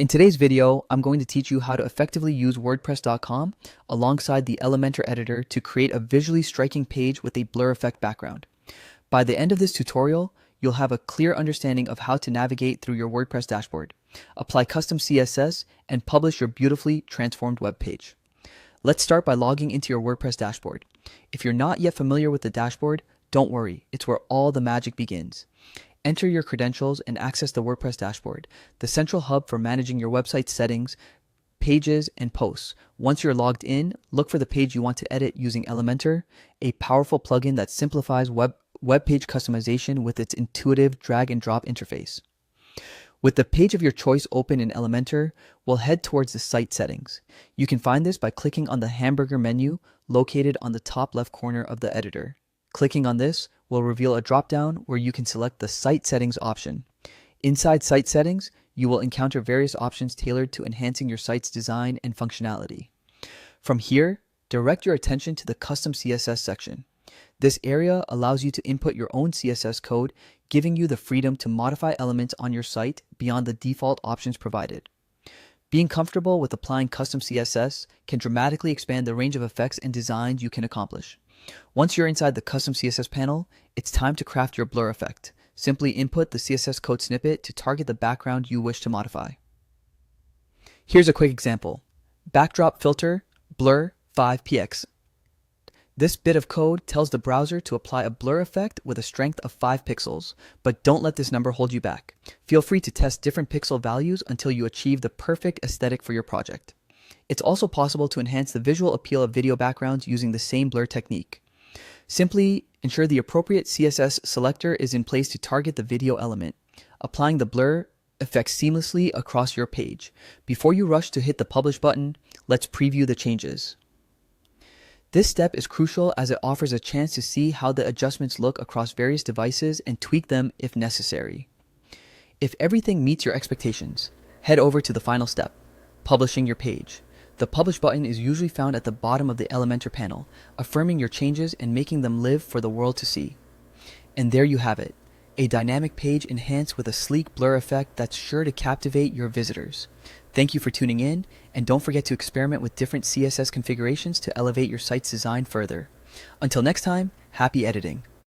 In today's video, I'm going to teach you how to effectively use WordPress.com alongside the Elementor editor to create a visually striking page with a blur effect background. By the end of this tutorial, you'll have a clear understanding of how to navigate through your WordPress dashboard, apply custom CSS, and publish your beautifully transformed web page. Let's start by logging into your WordPress dashboard. If you're not yet familiar with the dashboard, don't worry, it's where all the magic begins. Enter your credentials and access the WordPress dashboard, the central hub for managing your website settings, pages, and posts. Once you're logged in, look for the page you want to edit using Elementor, a powerful plugin that simplifies web page customization with its intuitive drag and drop interface. With the page of your choice open in Elementor, we'll head towards the site settings. You can find this by clicking on the hamburger menu located on the top left corner of the editor. Clicking on this will reveal a drop-down where you can select the Site Settings option. Inside Site Settings, you will encounter various options tailored to enhancing your site's design and functionality. From here, direct your attention to the Custom CSS section. This area allows you to input your own CSS code, giving you the freedom to modify elements on your site beyond the default options provided. Being comfortable with applying custom CSS can dramatically expand the range of effects and designs you can accomplish. Once you're inside the custom CSS panel, it's time to craft your blur effect. Simply input the CSS code snippet to target the background you wish to modify. Here's a quick example. Backdrop filter, blur 5px. This bit of code tells the browser to apply a blur effect with a strength of 5 pixels, but don't let this number hold you back. Feel free to test different pixel values until you achieve the perfect aesthetic for your project. It's also possible to enhance the visual appeal of video backgrounds using the same blur technique. Simply ensure the appropriate CSS selector is in place to target the video element, applying the blur effect seamlessly across your page. Before you rush to hit the publish button, let's preview the changes. This step is crucial as it offers a chance to see how the adjustments look across various devices and tweak them if necessary. If everything meets your expectations, head over to the final step, publishing your page. The Publish button is usually found at the bottom of the Elementor panel, affirming your changes and making them live for the world to see. And there you have it, a dynamic page enhanced with a sleek blur effect that's sure to captivate your visitors. Thank you for tuning in, and don't forget to experiment with different CSS configurations to elevate your site's design further. Until next time, happy editing.